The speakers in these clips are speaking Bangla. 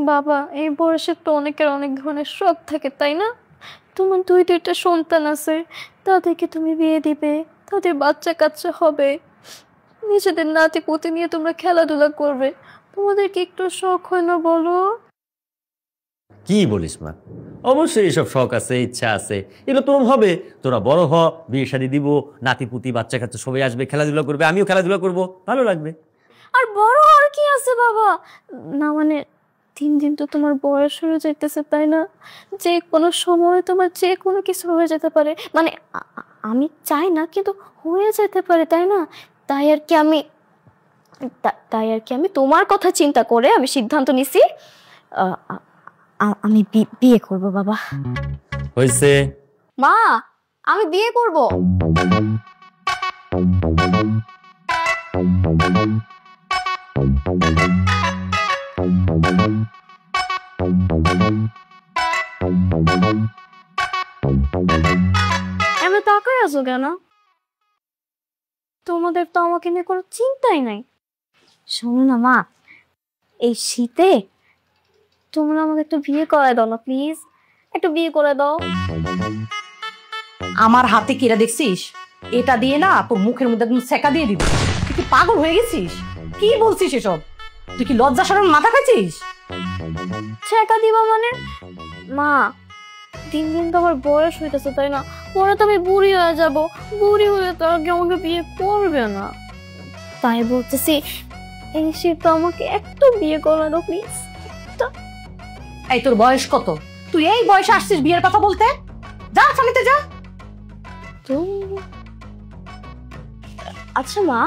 বাবা এই বয়সে তো অনেকের অনেক ধরনের শখ থাকে তাই না? তোমার দুইটা সন্তান আছে, তাদেরকে তুমি বিয়ে দিবে, তাদের বাচ্চা কাচ্চা হবে, নিজেদের নাতি পুতি নিয়ে তোমরা খেলাধুলা করবে, তোমাদের কি একটু শখ হয় না বলো? কি বলিস মা, অবশ্যই এসব শখ আছে, ইচ্ছা আছে, এগুলো তোর হবে। তোরা বড় হ, বিয়ে শাদী দিব, নাতি পুতি বাচ্চা কাচ্চা সবাই আসবে, খেলাধুলা করবে, আমিও খেলাধুলা করব, ভালো লাগবে। আর বড় আর কি আছে বাবা, না মানে দিন দিন তো তোমার বয়স হয়ে যাইতেছে তাই না? যে কোনো সময় তোমার যে কোনো কিছু হয়ে যেতে পারে, মানে আমি চাই না কিন্তু হয়ে যেতে পারে তাই না? তাই আর কি আমি তোমার কথা চিন্তা করে আমি সিদ্ধান্ত নিছি আমি বিয়ে করব বাবা। হইছে মা, আমি বিয়ে করব। আমি তাকাই আছো কেন? তোমাদের তো আমাকে নিয়ে কোনো চিন্তাই নাই। শোনো না মা, এই শীতে তোমরা আমাকে একটু বিয়ে করায় দাও না প্লিজ, একটু বিয়ে করে দাও। আমার হাতে কিরা দেখছিস? এটা দিয়ে না তোর মুখের মধ্যে একদম সেকা দিয়ে দিবি। তুই কি পাগল হয়ে গেছিস? কি বলছিস এসব? তুই কি লজ্জা শরম মাথা খাইছিস? ছেকা দিবা মানে? মা, দিন দিন তো আমার বয়স হইতেছে তাই না? পরে তো আমি বুড়ি হয়ে যাব, বুড়ি হয়ে তো আগে আমাকে বিয়ে করবে না। তাই বলতেছি এই শীতে আমাকে একটু বিয়ে করে দাও প্লিজ। এই তোর বয়স কত? তুই এই বয়সে আসছিস বিয়ের কথা বলতে? যা স্বামীতে যা। তো আচ্ছা মা,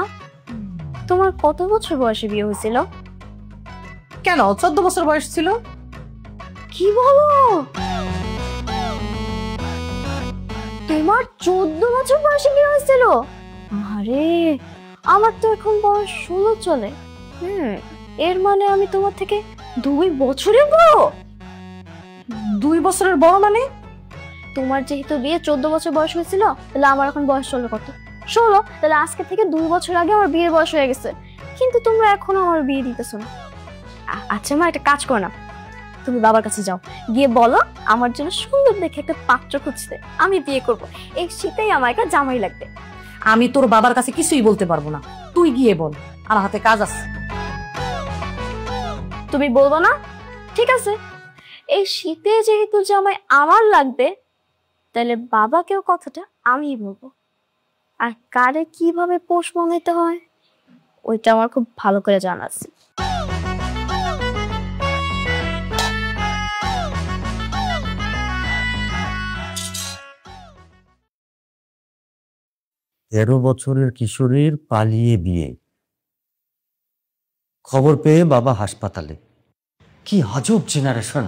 তোমার কত বছর বয়সে বিয়ে হয়েছিল? কেন, 14 বছর বয়স ছিল। কি বলো? তোমার 14 বছর বয়সে বিয়ে হয়েছিল? আরে আমার তো এখন বয়স 16 চলে। এর মানে আমি তোমার থেকে 2 বছরের বড়। 2 বছরের বড় মানে? তোমার যেহেতু বিয়ে 14 বছর বয়স হয়েছিল, তাহলে আমার এখন বয়স 16 কত? 16। তাহলে আজকে থেকে 2 বছর আগে আমার বিয়ের বয়স হয়ে গেছে, কিন্তু তোমরা এখনো আমার বিয়ে দিতেছো না। আচ্ছা মা, একটা কাজ করো না, তুমি বাবার কাছে যাও, গিয়ে বলো আমার জন্য সুন্দর দেখে একটা পাত্র খুঁজতে, আমি বিয়ে করব। এই শীতেই আমার একটা জামাই লাগবে। আমি তোর বাবার কাছে কিছুই বলতে পারবো না, তুই গিয়ে বল, আর হাতে কাজ আছে। তুমি বলবো না? ঠিক আছে, এই শীতে যেহেতু জামাই আমার লাগবে, তাহলে বাবাকেও কথাটা আমিই বলবো। আর কারে কিভাবে পোষ মানাইতে হয় ওইটা আমার খুব ভালো করে জানা আছে। তেরো বছরের কিশোরীর পালিয়ে বিয়ে, খবর পেয়ে বাবা হাসপাতালে। কি আজব জেনারেশন।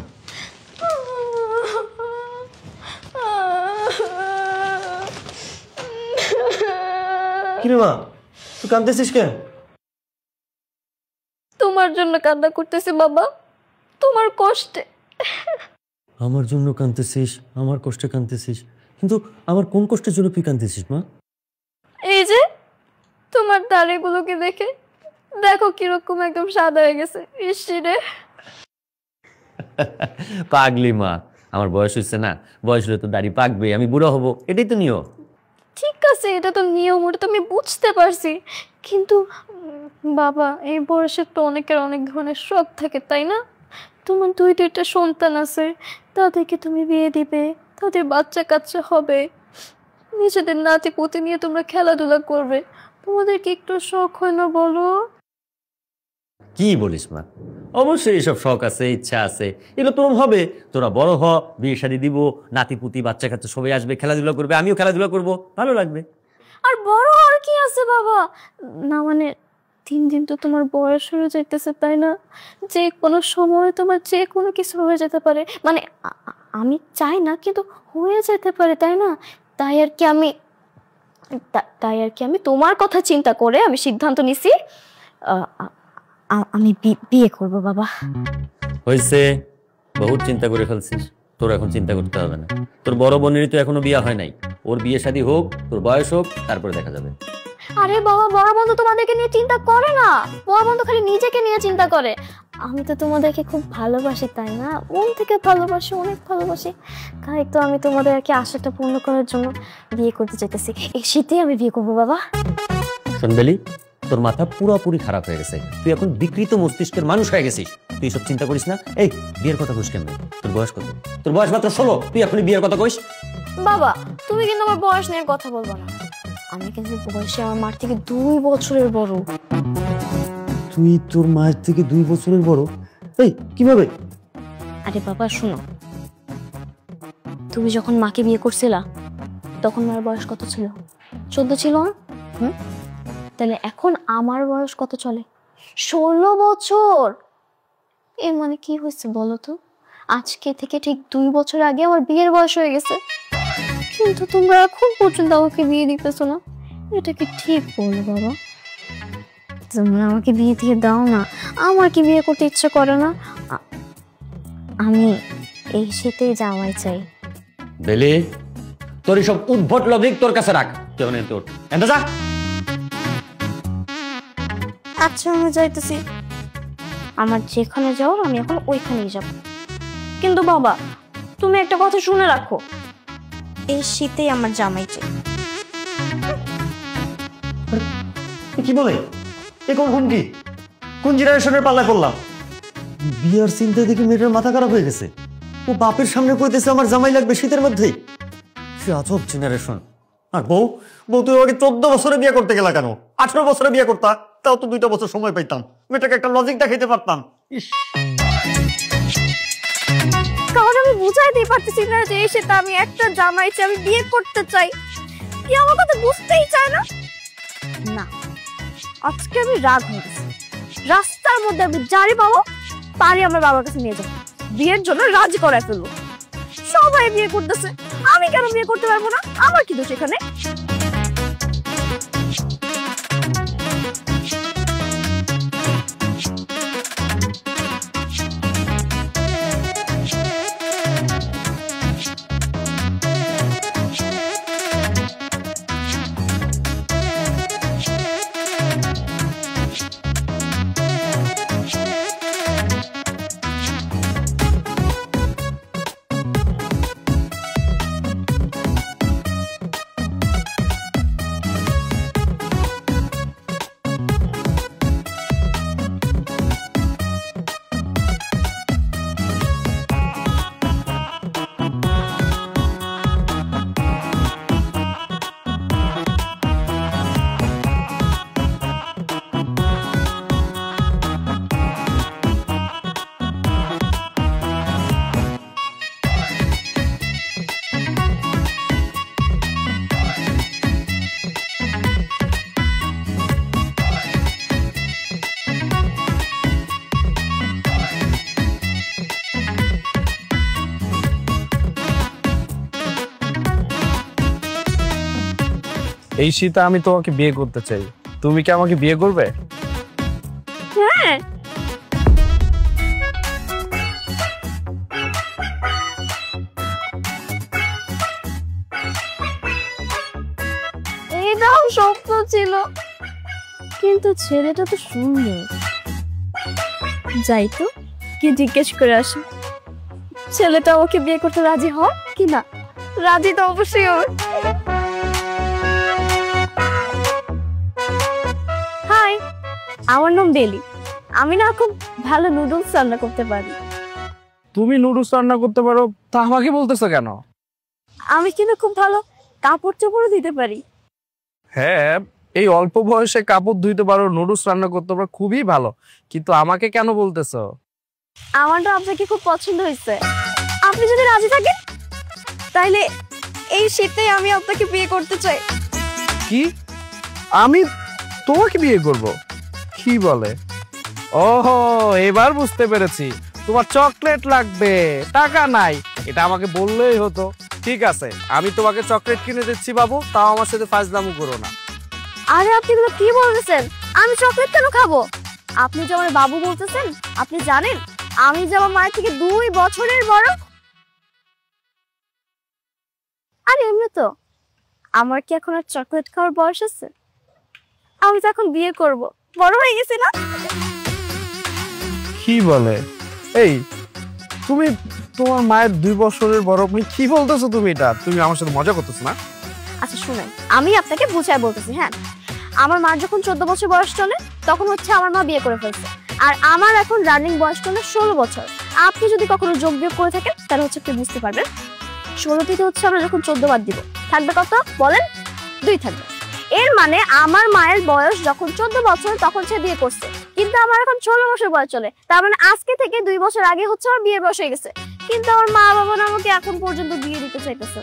কিরে মা, তুই কাঁদতেছিস কেন? তোমার জন্য কান্না করতেছি বাবা, তোমার কষ্টে। আমার জন্য কাঁদতেছিস? আমার কষ্টে কাঁদতেছিস? কিন্তু আমার কোন কষ্টের জন্য তুই কাঁদতেছিস মা? এই যে তোমার দাড়িগুলোকে দেখে দেখো কিরকম একদম সাদা হয়ে গেছে। ইসরে পাগলি মা, আমার বয়স হয়েছে না, বয়স হলে তো দাড়ি পাকবে, আমি বুড়ো হব, এটাই তো নিয়ম। ঠিক আছে, এটা তো নিয়ম, ওটা তো আমি বুঝতে পারছি, কিন্তু বাবা এই বয়সে তো অনেকের অনেক ধরনের শখ থাকে তাই না? তোমার দুইটা সন্তান আছে, তাদেরকে তুমি বিয়ে দিবে, তাদের বাচ্চা কাচ্চা হবে, নিজেদের নাতি পুতি নিয়ে তোমরা খেলাধুলা করবে, তোমাদের কি একটু শখ হয় না বলো? কি বলিস মা, অবশ্যই এসব শখ আছে, ইচ্ছা আছে, এগুলো তোর হবে। তোরা বড় হ, বিয়ে শাদী দিব, নাতি পুতি বাচ্চা কাচ্চা সবাই আসবে, খেলাধুলা করবে, আমিও খেলাধুলা করব, ভালো লাগবে। আর বড় আর কি আছে বাবা, না মানে দিন দিন তো তোমার বয়স হয়ে যাইতেছে তাই না? যে কোনো সময় তোমার যে কোনো কিছু হয়ে যেতে পারে, মানে আমি চাই না কিন্তু হয়ে যেতে পারে তাই না? তাই আর কি আমি তোমার কথা চিন্তা করে আমি সিদ্ধান্ত নিছি আমি বিয়ে করব বাবা। হয়েছে, বহুত চিন্তা করে ফেলছিস, তোর এখন চিন্তা করতে হবে না। তোর বড় বোনেরই তো এখনো বিয়ে হয় নাই, ওর বিয়ে শাদী হোক, তোর বয়স হোক, তারপরে দেখা যাবে। আরে বাবা, বড় বন্ধু তোমাদেরকে নিয়ে চিন্তা করে না, বড় বন্ধু খালি নিজেকে নিয়ে চিন্তা করে। আমি তো তোমাদেরকে খুব ভালোবাসি, তাই না? মন থেকে ভালোবাসি, অনেক ভালোবাসি। তাই তো আমি তোমাদের আর কি আশাটা পূর্ণ করার জন্য বিয়ে করতে চাইতেছি। এই শীতেই আমি বিয়ে করবো বাবা। সন্দেলি, তোর মাথা পুরোপুরি খারাপ হয়ে গেছে। তুই এখন বিকৃত মস্তিষ্কের মানুষ হয়ে গেছিস। তুই সব চিন্তা করিস না। এই বিয়ের কথা কইস কেন? তোর বয়স কত? তোর বয়স মাত্র 16, তুই এখনই বিয়ের কথা কইস? বাবা তুমি কিন্তু আমার বয়স নিয়ে কথা বলবো না। আমি কিন্তু বয়সে আমার মার থেকে 2 বছরের বড়। তুই তোর মায়ের থেকে 2 বছরের বড়? এই কিভাবে? আরে বাবা শোনো, তুমি যখন মাকে বিয়ে করছিলা তখন মার বয়স কত ছিল? 14 ছিল না? তাহলে এখন আমার বয়স কত চলে? 16 বছর। এর মানে কি হয়েছে বলো তো? আজকে থেকে ঠিক 2 বছর আগে আমার বিয়ের বয়স হয়ে গেছে, কিন্তু তোমরা এখন পর্যন্ত আমাকে বিয়ে দিতেছো না। এটা কি ঠিক বলো বাবা? তোমরা আমাকে বিয়ে দিয়ে দাও না, আমার কি বিয়ে করতে ইচ্ছে করে না? আমি এই শীতেই জামাই চাই। বেলি, তোর সব উদ্ভট লজিক তোর কাছে রাখ। কেউ নেই তোর, এন্ড যা। আচ্ছা আমি যাইতেছি, আমার যেখানে যাও আমি এখন ওইখানেই যাব। কিন্তু বাবা তুমি একটা কথা শুনে রাখো, এই শীতেই আমার জামাই চাই। কি বলে? এ কোন কি? কোন জেনারেশনের পাল্লায় পড়লাম? বিয়ার চিন্তা দেখি মেয়েটার মাথা খারাপ হয়ে গেছে। ও বাপের সামনে কইতেছে আমার জামাই লাগবে শীতের মধ্যেই। সে আজব জেনারেশন। আর বউ তুই ওকে 14 বছরে বিয়ে করতে গেলা কেন? 18 বছরে বিয়ে করতা, তাও তো 2টা বছর সময় পাইতাম। মেয়েটাকে একটা লজিক দেখাইতে পারতাম। কারণ আমি বুঝাইতেই পারতেছি না যে এই শীতে আমি একটা জামাই চাই, আমি বিয়ে করতে চাই। কি আমার কথা বুঝতেই চায় না। না, আজকে আমি রাগ হয়ে গেছি। রাস্তার মধ্যে আমি যারি পাবো তারই আমার বাবার কাছে নিয়ে যাবো, বিয়ের জন্য রাজি করায় ফেলবো। সবাই বিয়ে করতেছে, আমি কেন বিয়ে করতে পারবো না? আমার কি দোষ এখানে? এই শীতে আমি তোমাকে বিয়ে করতে চাই, তুমি কি আমাকে বিয়ে করবে? হ্যাঁ। এটাও স্বপ্ন ছিল, কিন্তু ছেলেটা তো সুন্দর। যাই তো কি জিজ্ঞেস করে আসি, ছেলেটা ওকে বিয়ে করতে রাজি হয় কি না? রাজি তো অবশ্যই হবে। হাই, আমার নাম বেলি। আমি না খুব ভালো নুডলস রান্না করতে পারি। তুমি নুডলস রান্না করতে পারো, তা আমাকে বলতেছো কেন? আমি কিন্তু খুব ভালো কাপড় চোপড়ও দিতে পারি। হ্যাঁ, এই অল্প বয়সে কাপড় ধুইতে পারো, নুডলস রান্না করতে পারো, খুবই ভালো, কিন্তু আমাকে কেন বলতেছো? আমার তো আপনাকে খুব পছন্দ হয়েছে। আপনি যদি রাজি থাকেন তাইলে এই শীতে আমি আপনাকে বিয়ে করতে চাই। কি? আমি তোমাকে বিয়ে করব? কি বলে? ওহো, এবার বুঝতে পেরেছি, তোমার চকলেট লাগবে, টাকা নাই। এটা আমাকে বললেই হতো। ঠিক আছে, আমি তোমাকে চকলেট কিনে দিচ্ছি বাবু, তাও আমার সাথে ফাজলামো করো না। আরে আপনি এগুলো কি বলতেছেন? আমি চকলেট কেন খাবো? আপনি যে আমার বাবু বলতেছেন, আপনি জানেন আমি যে আমার মায়ের থেকে 2 বছরের বড়। আরে এমনি তো আমার কি এখন আর চকলেট খাওয়ার বয়স আছে? আমি তো এখন বিয়ে করব, বড় হয়ে গেছি না? কি কি বলে? এই তুমি তোমার মায়ের 2 বছরের বড়, তুমি কি বলতেছো? তুমি এটা তুমি আমার সাথে মজা করতেছো না? আচ্ছা শুনেন, আমি আপনাকে বুঝায় বলতেছি। হ্যাঁ, আমার মার যখন 14 বছর বয়স চলে তখন হচ্ছে আমার মা বিয়ে করে ফেলছে, আর আমার এখন রানিং বয়স চলে 16 বছর। আপনি যদি কখনো যোগ বিয়োগ করে থাকেন তাহলে হচ্ছে আপনি বুঝতে পারবেন। 16 থেকে হচ্ছে আমরা যখন 14 বাদ দিব, থাকবে কত বলেন? 2 থাকবে। এর মানে আমার মায়ের বয়স যখন 14 বছর তখন সে বিয়ে করছে, কিন্তু আমার এখন 16 বছর বয়স চলে। তার মানে আজকে থেকে 2 বছর আগে হচ্ছে আমার বিয়ের বয়স হয়ে গেছে, কিন্তু আমার মা বাবা না আমাকে এখন পর্যন্ত বিয়ে দিতে চাইতেছে।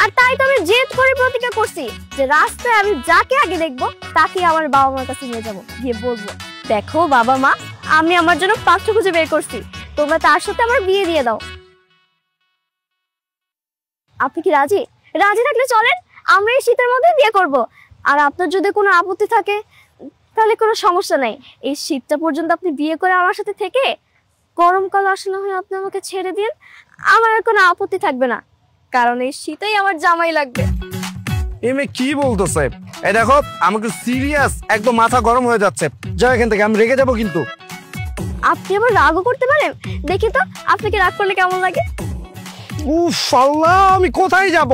আর তাই তো আমি জেদ করে প্রতিজ্ঞা করছি যে রাস্তায় আমি যাকে আগে দেখবো তাকে আমার বাবা মার কাছে নিয়ে যাবো, গিয়ে বলবো, দেখো বাবা মা, আমি আমার জন্য পাত্র খুঁজে বের করছি, তোমরা তার সাথে আমার বিয়ে দিয়ে দাও। আপনি কি রাজি? রাজি থাকলে চলেন, আমরা এই শীতের মধ্যে বিয়ে করব। আর আপনার যদি কোনো আপত্তি থাকে তাহলে কোনো সমস্যা নেই, এই শীতটা পর্যন্ত আপনি বিয়ে করে আমার সাথে থেকে গরমকাল আসলে হয় আপনি আমাকে ছেড়ে দিন, আমার আর কোনো আপত্তি থাকবে না, কারণ এই শীতেই আমার জামাই লাগবে। এমে কি বলতেছে? এই দেখো, আমাকে সিরিয়াস, একদম মাথা গরম হয়ে যাচ্ছে। যাও এখান থেকে, আমি রেগে যাবো কিন্তু। আপনি আবার রাগও করতে পারেন, দেখি তো আপনাকে রাগ করলে কেমন লাগে। উফ আল্লাহ, আমি কোথায় যাব?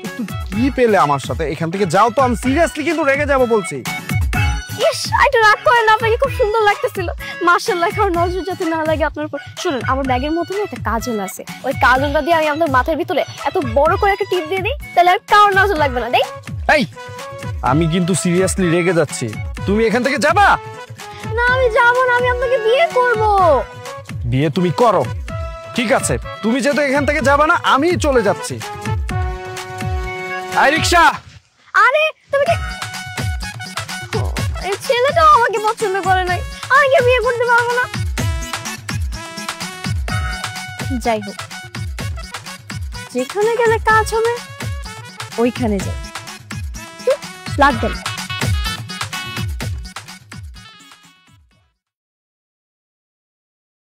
একটু কি পেলে আমার সাথে? এখান থেকে যাও তো, আমি সিরিয়াসলি কিন্তু রেগে যাব বলছি। ইস, একটু রাগ করেন না, আপনাকে খুব সুন্দর লাগতেছিল। মাশাআল্লাহ, কারণ নজর যাতে না লাগে আপনার উপর। শুনুন, আমার ব্যাগের মধ্যে একটা কাজল আছে, ওই কাজলটা দিয়ে আমি আপনার মাথার ভিতরে এত বড় করে একটা টিপ দিয়ে দিই, তাহলে আর কারোর নজর লাগবে না। দেই? এই, আমি কিন্তু সিরিয়াসলি রেগে যাচ্ছি, তুমি এখান থেকে যাবা না। আমি যাবো না, আমি আপনাকে বিয়ে করব। বিয়ে তুমি করো, ঠিক আছে, তুমি যেহেতু এখান থেকে যাবা না, আমি চলে যাচ্ছি। আই রিকশা। আরে তুমি কি, এই ছেলেটাও আমাকে পছন্দ করে নাই, আমাকে বিয়ে করতে পারবো না। যাই হোক, যেখানে গেলে কাজ হবে ওইখানে যাই, লাগবে না।